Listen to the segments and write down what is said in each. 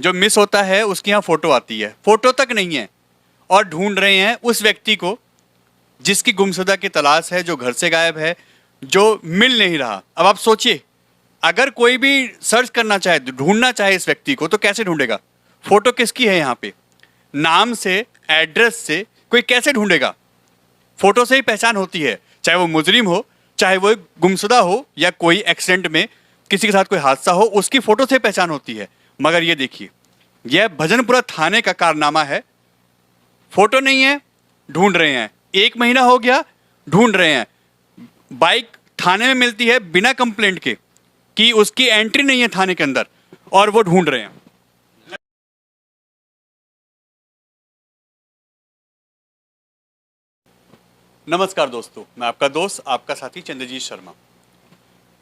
जो मिस होता है उसकी यहाँ फोटो आती है, फोटो तक नहीं है, और ढूंढ रहे हैं उस व्यक्ति को जिसकी गुमशुदा की तलाश है, जो घर से गायब है, जो मिल नहीं रहा। अब आप सोचिए, अगर कोई भी सर्च करना चाहे, ढूंढना चाहे इस व्यक्ति को, तो कैसे ढूंढेगा? फोटो किसकी है यहाँ पे, नाम से, एड्रेस से कोई कैसे ढूंढेगा? फोटो से ही पहचान होती है, चाहे वो मुजरिम हो, चाहे वो गुमशुदा हो, या कोई एक्सीडेंट में किसी के साथ कोई हादसा हो, उसकी फोटो से पहचान होती है। मगर ये देखिए, यह भजनपुरा थाने का कारनामा है। फोटो नहीं है, ढूंढ रहे हैं, 1 महीना हो गया, ढूंढ रहे हैं। बाइक थाने में मिलती है बिना कंप्लेंट के कि उसकी एंट्री नहीं है थाने के अंदर, और वो ढूंढ रहे हैं। नमस्कार दोस्तों, मैं आपका दोस्त, आपका साथी चंद्रजीत शर्मा।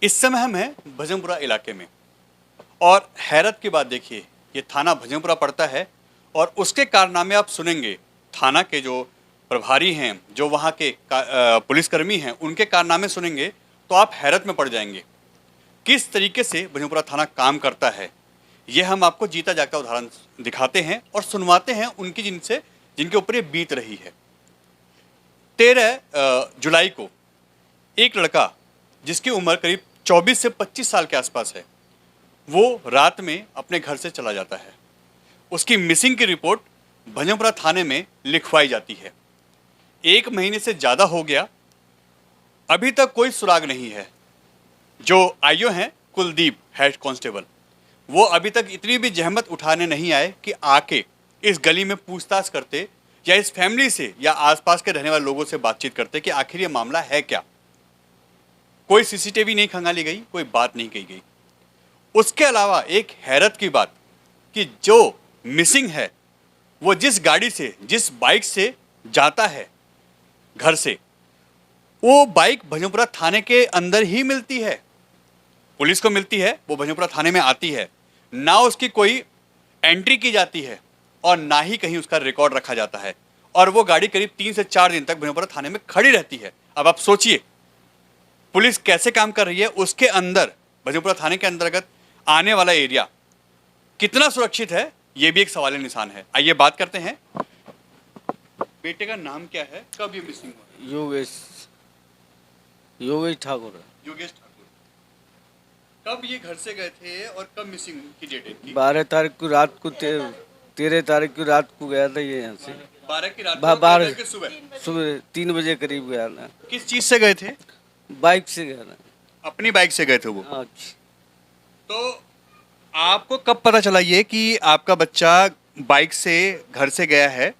इस समय हम हैं भजनपुरा इलाके में, और हैरत की बात देखिए, ये थाना भजनपुरा पड़ता है, और उसके कारनामे आप सुनेंगे। थाना के जो प्रभारी हैं, जो वहाँ के पुलिसकर्मी हैं, उनके कारनामे सुनेंगे तो आप हैरत में पड़ जाएंगे। किस तरीके से भजनपुरा थाना काम करता है, ये हम आपको जीता जागता उदाहरण दिखाते हैं और सुनवाते हैं उनकी जिनके ऊपर ये बीत रही है। 13 जुलाई को एक लड़का जिसकी उम्र करीब 24 से 25 साल के आसपास है, वो रात में अपने घर से चला जाता है। उसकी मिसिंग की रिपोर्ट भजनपुरा थाने में लिखवाई जाती है। 1 महीने से ज़्यादा हो गया, अभी तक कोई सुराग नहीं है। जो आईओ हैं कुलदीप, हेड कांस्टेबल, वो अभी तक इतनी भी जहमत उठाने नहीं आए कि आके इस गली में पूछताछ करते, या इस फैमिली से या आसपास के रहने वाले लोगों से बातचीत करते कि आखिर ये मामला है क्या। कोई सीसीटीवी नहीं खंगाली गई, कोई बात नहीं कही गई। उसके अलावा एक हैरत की बात कि जो मिसिंग है, वो जिस गाड़ी से, जिस बाइक से जाता है घर से, वो बाइक भजनपुरा थाने के अंदर ही मिलती है। पुलिस को मिलती है, वो भजनपुरा थाने में आती है, ना उसकी कोई एंट्री की जाती है और ना ही कहीं उसका रिकॉर्ड रखा जाता है, और वो गाड़ी करीब 3 से 4 दिन तक भजनपुरा थाने में खड़ी रहती है। अब आप सोचिए पुलिस कैसे काम कर रही है, उसके अंदर भजनपुरा थाने के अंतर्गत आने वाला एरिया कितना सुरक्षित है, ये भी एक सवाल निशान है। आइए बात करते हैं। बेटे का नाम क्या है, कब ये मिसिंग हुआ? योगेश ठाकुर। योगेश ठाकुर। कब ये घर से गए थे और कब मिसिंग की डेट थी? 12 तारीख को रात को 13 तारीख को रात को गया था ये यहाँ से। 12 की रात को, 12 के सुबह 3 बजे करीब गया था। किस चीज से गए थे? बाइक से गया था। अपनी बाइक से गए थे वो। अच्छा। तो आपको कब पता चला ये कि आपका बच्चा बाइक से घर से गया है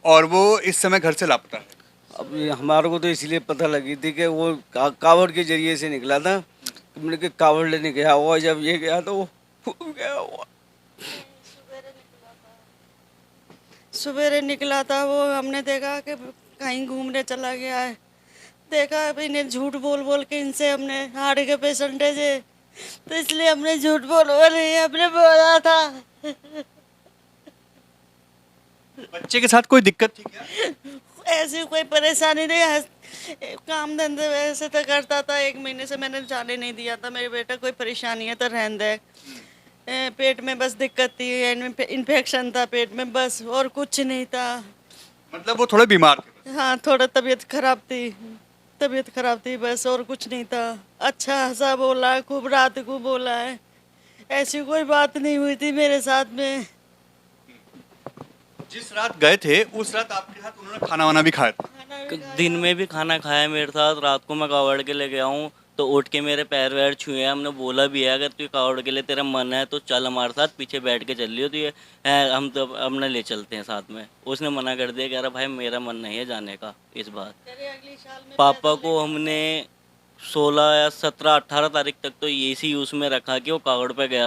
और वो इस समय घर से लापता है? अब ये हमारे को तो इसलिए पता लगी थी कि वो कावड़ के जरिए से निकला था। मैंने कहा कावड़ लेने गया हुआ, जब ये गया तो वो गया हुआ। सवेरे निकला था वो, हमने देखा कि कहीं घूमने चला गया है। देखा अब इन्हें झूठ बोल बोल के इनसे हमने हार्ट के पेशेंट है जे, तो इसलिए हमने झूठ बोल हमने बोला था। बच्चे के साथ कोई दिक्कत थी क्या? ऐसी कोई परेशानी नहीं है, काम धंधे वैसे तो करता था। 1 महीने से मैंने जाने नहीं दिया था। मेरे बेटा कोई परेशानी है तो रहने दे, पेट में बस दिक्कत थी, इन्फेक्शन था पेट में, बस और कुछ नहीं था। मतलब वो थोड़े बीमार थे? हाँ, थोड़ा तबीयत खराब थी बस, और कुछ नहीं था। अच्छा हंसा बोला, खूब रात को बोला है, ऐसी कोई बात नहीं हुई थी मेरे साथ में। जिस रात गए थे उस रात आपके साथ उन्होंने खाना वाना भी खाया था? दिन में भी खाना खाया मेरे साथ। रात को मैं कावड़ के ले गया हूँ तो उठ के मेरे पैर वैर छुए। हमने बोला भी है अगर तू कावड़ के लिए तेरा मन है तो चल हमारे साथ, पीछे बैठ के चल लियो तो ये हम तो अपने ले चलते हैं साथ में। उसने मना कर दिया, कह रहा भाई मेरा मन नहीं है जाने का इस बार। पापा को हमने 16 या 17 18 तारीख तक तो इसी यूज़ में रखा कि वो कावड़ पे गया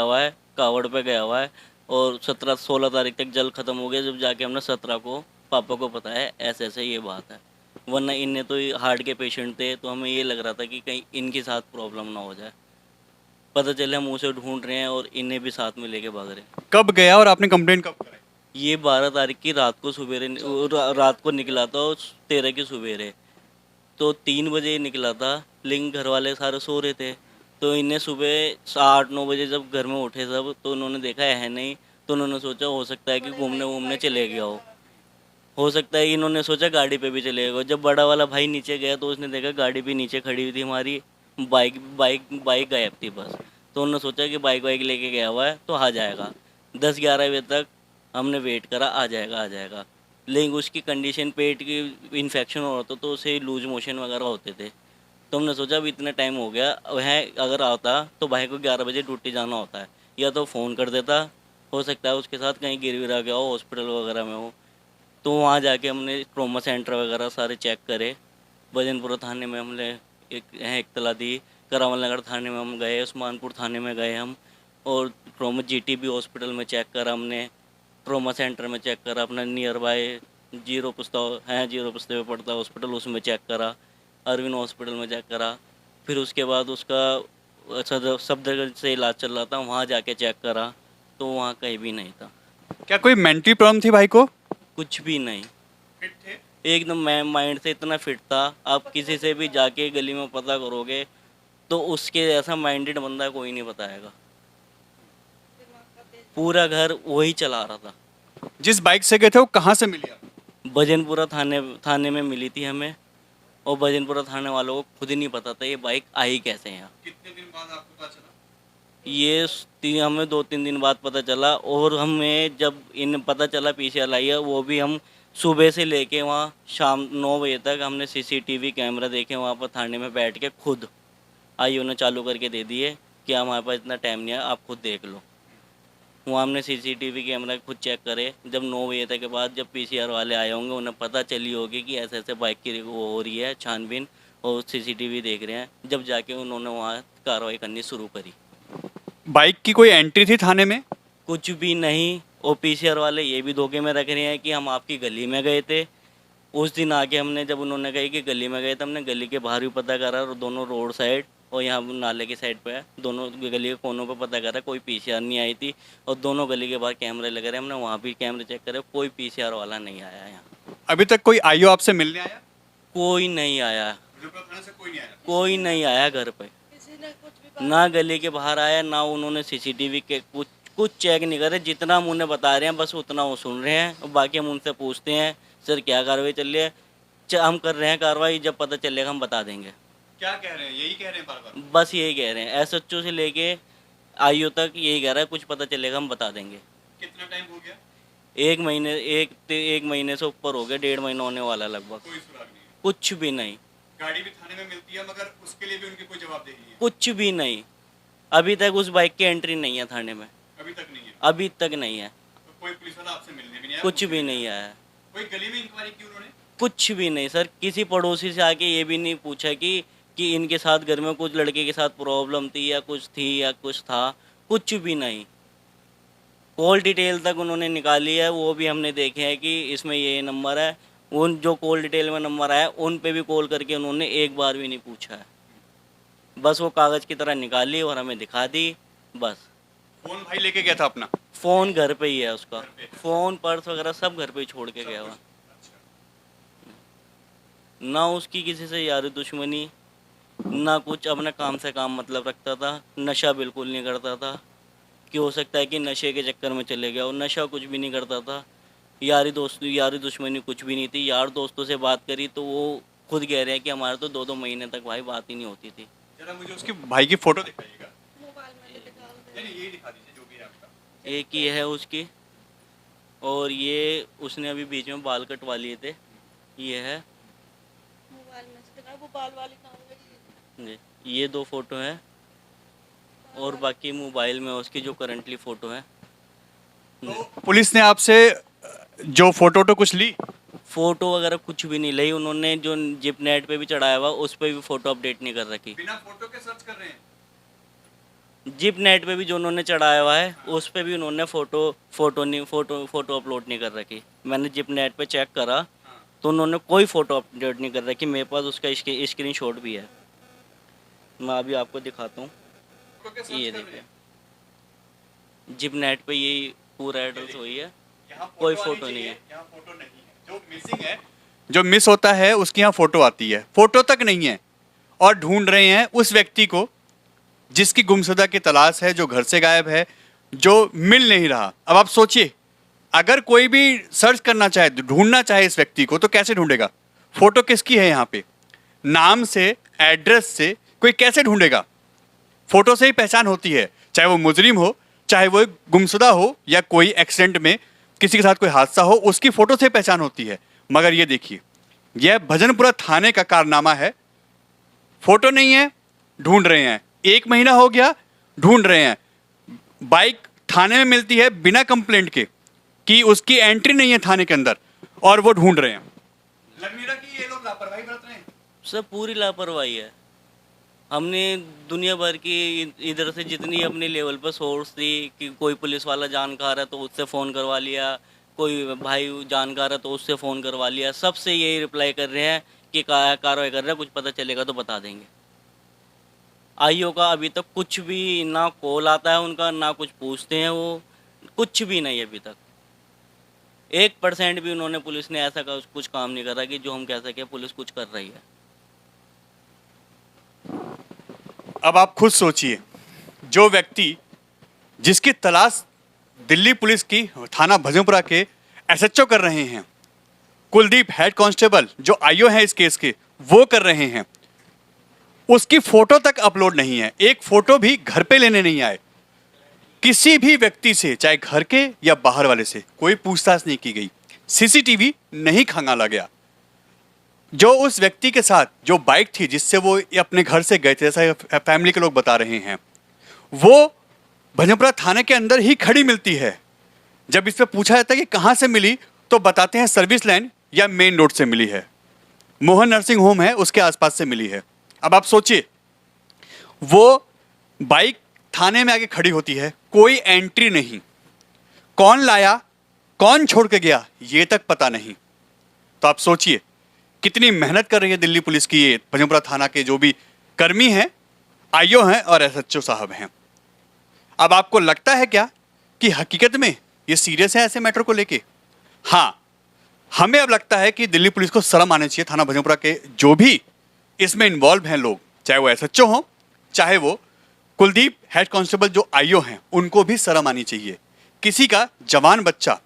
हुआ है, और 17 16 तारीख तक जल ख़त्म हो गया, जब जाके हमने 17 को पापा को पता है ऐसे ऐसे ये बात है। वरना इनने तो हार्ट के पेशेंट थे, तो हमें ये लग रहा था कि कहीं इनके साथ प्रॉब्लम ना हो जाए। पता चले हम उसे ढूंढ रहे हैं और इन्हें भी साथ में लेके भाग रहे हैं। कब गया और आपने कंप्लेंट कब कराई? ये 12 तारीख की रात को रात को निकला था, और 13 की सवेरे तो 3 बजे निकला था, लेकिन घर वाले सारे सो रहे थे। तो इन्हें सुबह 8-9 बजे जब घर में उठे सब, तो उन्होंने देखा है नहीं, तो उन्होंने सोचा हो सकता है कि घूमने वूमने चले गया हो सकता है इन्होंने सोचा गाड़ी पे भी चले गए। जब बड़ा वाला भाई नीचे गया तो उसने देखा गाड़ी भी नीचे खड़ी हुई थी हमारी, बाइक बाइक बाइक गायब थी बस। तो उन्होंने सोचा कि बाइक वाइक लेके गया हुआ है तो आ जाएगा। 10-11 बजे तक हमने वेट करा, आ जाएगा आ जाएगा, लेकिन उसकी कंडीशन पेट की इन्फेक्शन हो रहा था तो उसे लूज मोशन वगैरह होते थे। तो हमने सोचा अब इतना टाइम हो गया है, अगर आता तो भाई को 11 बजे ड्यूटी जाना होता है, या तो फ़ोन कर देता, हो सकता है उसके साथ कहीं गिर विरा गया हो, हॉस्पिटल वगैरह में हो। तो वहाँ जाके हमने ट्रॉमा सेंटर वगैरह सारे चेक करे। भजनपुरा थाने में हमने एक इत्तला दी, करावल नगर थाने में हम गए, उस्मानपुर थाने में गए हम, और ट्रॉमा जीटीबी हॉस्पिटल में चेक करा हमने, ट्रॉमा सेंटर में चेक करा, अपना नियर बाय जीरो पुस्ता में पड़ता हॉस्पिटल उसमें चेक करा, अरविंद हॉस्पिटल में चेक करा। फिर उसके बाद उसका सफदरजंग से इलाज चल रहा था, वहाँ जाके चेक करा तो वहाँ कहीं भी नहीं था, क्या कोई मेंटली प्रॉब्लम थी भाई को? कुछ भी नहीं। एकदम मैं माइंड से इतना फिट था, आप किसी से भी जाके गली में पता करोगे तो उसके जैसा माइंडेड बंदा कोई नहीं बताएगा। पूरा घर वही चला रहा था। जिस बाइक से गए थे वो कहाँ से मिली आपको? भजनपुरा थाने में मिली थी हमें, और भजनपुरा थाने वालों को खुद ही नहीं पता था ये बाइक आई कैसे यहाँ। कितने दिन बाद आपको पता चला? हमें 2-3 दिन बाद पता चला, और हमें जब इन पता चला पीसीआर आई है, वो भी हम सुबह से लेके वहाँ शाम 9 बजे तक हमने सीसीटीवी कैमरा देखे वहाँ पर थाने में बैठ के, खुद आईओ ने चालू करके दे दिए कि हमारे पास इतना टाइम नहीं है, आप खुद देख लो। वहाँ हमने सीसीटीवी कैमरा खुद चेक करे। जब 9 बजे तक के बाद जब पीसीआर वाले आए होंगे, उन्हें पता चली होगी कि ऐसे ऐसे बाइक की वो हो रही है छानबीन, और सीसीटीवी देख रहे हैं, जब जाके उन्होंने वहाँ कार्रवाई करनी शुरू करी। बाइक की कोई एंट्री थी थाने में? कुछ भी नहीं। और पीसीआर वाले ये भी धोखे में रख रहे हैं कि हम आपकी गली में गए थे। उस दिन आके हमने, जब उन्होंने कही कि गली में गए थे, हमने गली के बाहर भी पता करा, और दोनों रोड साइड और यहाँ नाले की साइड पे है, दोनों गली के कोनों पे पता करा, कोई पीसीआर नहीं आई थी। और दोनों गली के बाहर कैमरे लगे रहे, हमने वहाँ भी कैमरे चेक करे, कोई पीसीआर वाला नहीं आया यहाँ। अभी तक कोई आईओ आपसे मिलने आया? कोई नहीं आया, थाने से कोई नहीं आया? कोई नहीं आया घर पे, किसी ने कुछ भी ना गली के बाहर आया, ना उन्होंने सीसीटीवी के कुछ चेक नहीं करे। जितना हम उन्हें बता रहे हैं बस उतना वो सुन रहे हैं, और बाकी हम उनसे पूछते हैं सर क्या कार्रवाई चल रही है, हम कर रहे हैं कार्रवाई, जब पता चलेगा हम बता देंगे। क्या कह रहे हैं? यही कह रहे हैं बार बार? बस यही कह रहे हैं, एसएचओ से लेके आईओ तक यही कह रहा है, कुछ पता चलेगा हम बता देंगे। कितना टाइम हो गया? एक महीने से ऊपर हो गया, 1.5 महीना होने वाला लगभग। कोई सुराग नहीं है? कुछ भी नहीं, गाड़ी भी थाने में मिलती है मगर उसके लिए भी उनकी कोई जवाबदेही नहीं है? कुछ भी नहीं। अभी तक उस बाइक की एंट्री नहीं है थाने में, अभी तक नहीं है? अभी तक नहीं है, तो कोई पुलिस वाला आपसे मिलने भी नहीं आया? कुछ भी नहीं आया, कोई गली में इंक्वायरी की उन्होंने? कुछ भी नहीं सर। किसी पड़ोसी से आके ये भी नहीं पूछा कि इनके साथ घर में कुछ लड़के के साथ प्रॉब्लम थी या कुछ थी या कुछ था, कुछ भी नहीं। कॉल डिटेल तक उन्होंने निकाली है, वो भी हमने देखे हैं कि इसमें ये नंबर है, उन जो कॉल डिटेल में नंबर आया उन पे भी कॉल करके उन्होंने एक बार भी नहीं पूछा है। बस वो कागज़ की तरह निकाली और हमें दिखा दी बस। फोन भाई लेके गया था अपना? फ़ोन घर पे ही है उसका, फ़ोन पर्स वगैरह सब घर पे ही छोड़ के गया हुआ। ना उसकी किसी से यारी दुश्मनी, ना कुछ, अपने काम से काम मतलब रखता था, नशा बिल्कुल नहीं करता था, कि हो सकता है कि नशे के चक्कर में चले गया, और नशा कुछ भी नहीं करता था। यारी दुश्मनी कुछ भी नहीं थी। यार दोस्तों से बात करी तो वो खुद कह रहे हैं कि हमारे तो 2-2 महीने तक भाई बात ही नहीं होती थी। जरा मुझे उसके भाई की फोटो दिखाइएगा। मोबाइल में निकाल दे। नहीं यही दिखा दीजिए जो भी है आपका। एक ही है उसकी, और ये उसने अभी बीच में बाल कटवा लिए थे, ये है मोबाइल में से दिखा, वो बाल वाली कहाँ गई? जी। ये 2 फोटो हैं, और बाकी मोबाइल में उसकी जो करंटली फ़ोटो है। तो पुलिस ने आपसे जो फोटो तो कुछ ली? फ़ोटो वगैरह कुछ भी नहीं ली उन्होंने। जो जिप नेट पे भी चढ़ाया हुआ उस पर भी फ़ोटो अपडेट नहीं कर रखी। बिना फोटो के सर्च कर रहे हैं? जिप नेट पे भी जो उन्होंने चढ़ाया हुआ है उस पर भी उन्होंने फ़ोटो अपलोड नहीं कर रखी। मैंने जिप नेट पे चेक करा तो उन्होंने कोई फ़ोटो अपडेट नहीं कर रखी। मेरे पास उसका स्क्रीनशॉट भी है, मैं अभी आपको दिखाता हूँ। ये देखिए, जिप नेट पे यही पूरा एड्रेस वही है, कोई फोटो नहीं है। यहाँ फोटो नहीं है। जो मिसिंग है, जो मिस होता है उसकी यहाँ फोटो आती है, फोटो तक नहीं है। और ढूंढ रहे हैं उस व्यक्ति को जिसकी गुमशुदा की तलाश है, जो घर से गायब है, जो मिल नहीं रहा। अब आप सोचिए, अगर कोई भी सर्च करना चाहे, ढूंढना चाहे इस व्यक्ति को, तो कैसे ढूंढेगा? फोटो किसकी है यहाँ पे? नाम से, एड्रेस से कोई कैसे ढूंढेगा? फोटो से ही पहचान होती है, चाहे वो मुजरिम हो, चाहे वो गुमशुदा हो, या कोई एक्सीडेंट में किसी के साथ कोई हादसा हो, उसकी फोटो से पहचान होती है। मगर ये देखिए, यह भजनपुरा थाने का कारनामा है। फोटो नहीं है, ढूंढ रहे हैं। 1 महीना हो गया, ढूंढ रहे हैं। बाइक थाने में मिलती है बिना कंप्लेंट के कि उसकी एंट्री नहीं है थाने के अंदर, और वो ढूंढ रहे हैं। लग नहीं रहा कि ये लोग लापरवाही बरत रहे हैं? सब पूरी लापरवाही है। हमने दुनिया भर की इधर से जितनी अपने लेवल पर सोर्स थी कि कोई पुलिस वाला जानकार है तो उससे फ़ोन करवा लिया, कोई भाई जानकार है तो उससे फ़ोन करवा लिया, सबसे यही रिप्लाई कर रहे हैं कि कार्रवाई कर रहे हैं, कुछ पता चलेगा तो बता देंगे। आईओ का अभी तक कुछ भी ना कॉल आता है उनका, ना कुछ पूछते हैं वो, कुछ भी नहीं अभी तक। 1% भी उन्होंने, पुलिस ने ऐसा कुछ काम नहीं करा कि जो हम कह सके पुलिस कुछ कर रही है। अब आप खुद सोचिए, जो व्यक्ति जिसकी तलाश दिल्ली पुलिस की थाना भजनपुरा के एसएचओ कर रहे हैं, कुलदीप हेड कांस्टेबल जो आईओ हैं इस केस के, वो कर रहे हैं, उसकी फोटो तक अपलोड नहीं है। एक फोटो भी घर पे लेने नहीं आए। किसी भी व्यक्ति से, चाहे घर के या बाहर वाले से, कोई पूछताछ नहीं की गई। सीसीटीवी नहीं खंगाला गया। जो उस व्यक्ति के साथ जो बाइक थी जिससे वो अपने घर से गए थे, जैसा फैमिली के लोग बता रहे हैं, वो भजनपुरा थाने के अंदर ही खड़ी मिलती है। जब इस पर पूछा जाता है कि कहाँ से मिली, तो बताते हैं सर्विस लाइन या मेन रोड से मिली है, मोहन नर्सिंग होम है उसके आसपास से मिली है। अब आप सोचिए, वो बाइक थाने में आके खड़ी होती है, कोई एंट्री नहीं, कौन लाया, कौन छोड़ के गया, ये तक पता नहीं। तो आप सोचिए कितनी मेहनत कर रही है दिल्ली पुलिस की, ये भजनपुरा थाना के जो भी कर्मी हैं, आईओ हैं और एसएचओ साहब हैं। अब आपको लगता है क्या कि हकीकत में ये सीरियस है ऐसे मैटर को लेके? हाँ, हमें अब लगता है कि दिल्ली पुलिस को शर्म आनी चाहिए। थाना भजनपुरा के जो भी इसमें इन्वॉल्व हैं लोग, चाहे वो एसएचओ हों, चाहे वो कुलदीप हेड कांस्टेबल जो आईओ हैं, उनको भी शर्म आनी चाहिए। किसी का जवान बच्चा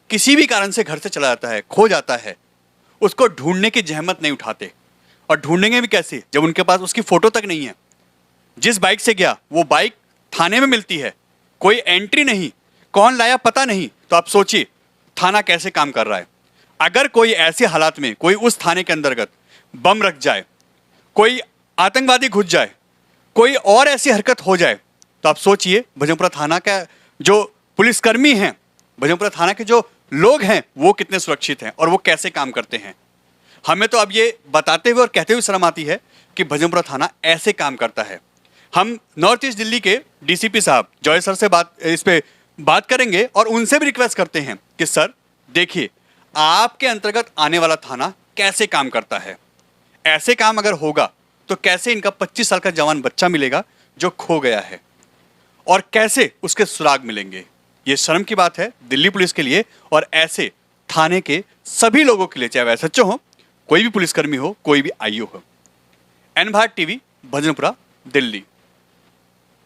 किसी भी कारण से घर से चला जाता है, खो जाता है, उसको ढूंढने की जहमत नहीं उठाते। और ढूंढेंगे भी कैसे जब उनके पास उसकी फोटो तक नहीं है। जिस बाइक से गया वो बाइक थाने में मिलती है, कोई एंट्री नहीं, कौन लाया पता नहीं। तो आप सोचिए थाना कैसे काम कर रहा है। अगर कोई ऐसे हालात में कोई उस थाने के अंतर्गत बम रख जाए, कोई आतंकवादी घुस जाए, कोई और ऐसी हरकत हो जाए, तो आप सोचिए भजनपुरा थाना का जो पुलिसकर्मी हैं, भजनपुरा थाना के जो लोग हैं, वो कितने सुरक्षित हैं और वो कैसे काम करते हैं। हमें तो अब ये बताते हुए और कहते हुए शर्म आती है कि भजनपुरा थाना ऐसे काम करता है। हम नॉर्थ ईस्ट दिल्ली के डीसीपी साहब जॉय सर से इस पे बात करेंगे और उनसे भी रिक्वेस्ट करते हैं कि सर देखिए, आपके अंतर्गत आने वाला थाना कैसे काम करता है। ऐसे काम अगर होगा तो कैसे इनका 25 साल का जवान बच्चा मिलेगा जो खो गया है, और कैसे उसके सुराग मिलेंगे। ये शर्म की बात है दिल्ली पुलिस के लिए और ऐसे थाने के सभी लोगों के लिए, चाहे वह एसएचओ हो, कोई भी पुलिसकर्मी हो, कोई भी आईओ हो। N Bharat TV, Bhajanpura, Delhi.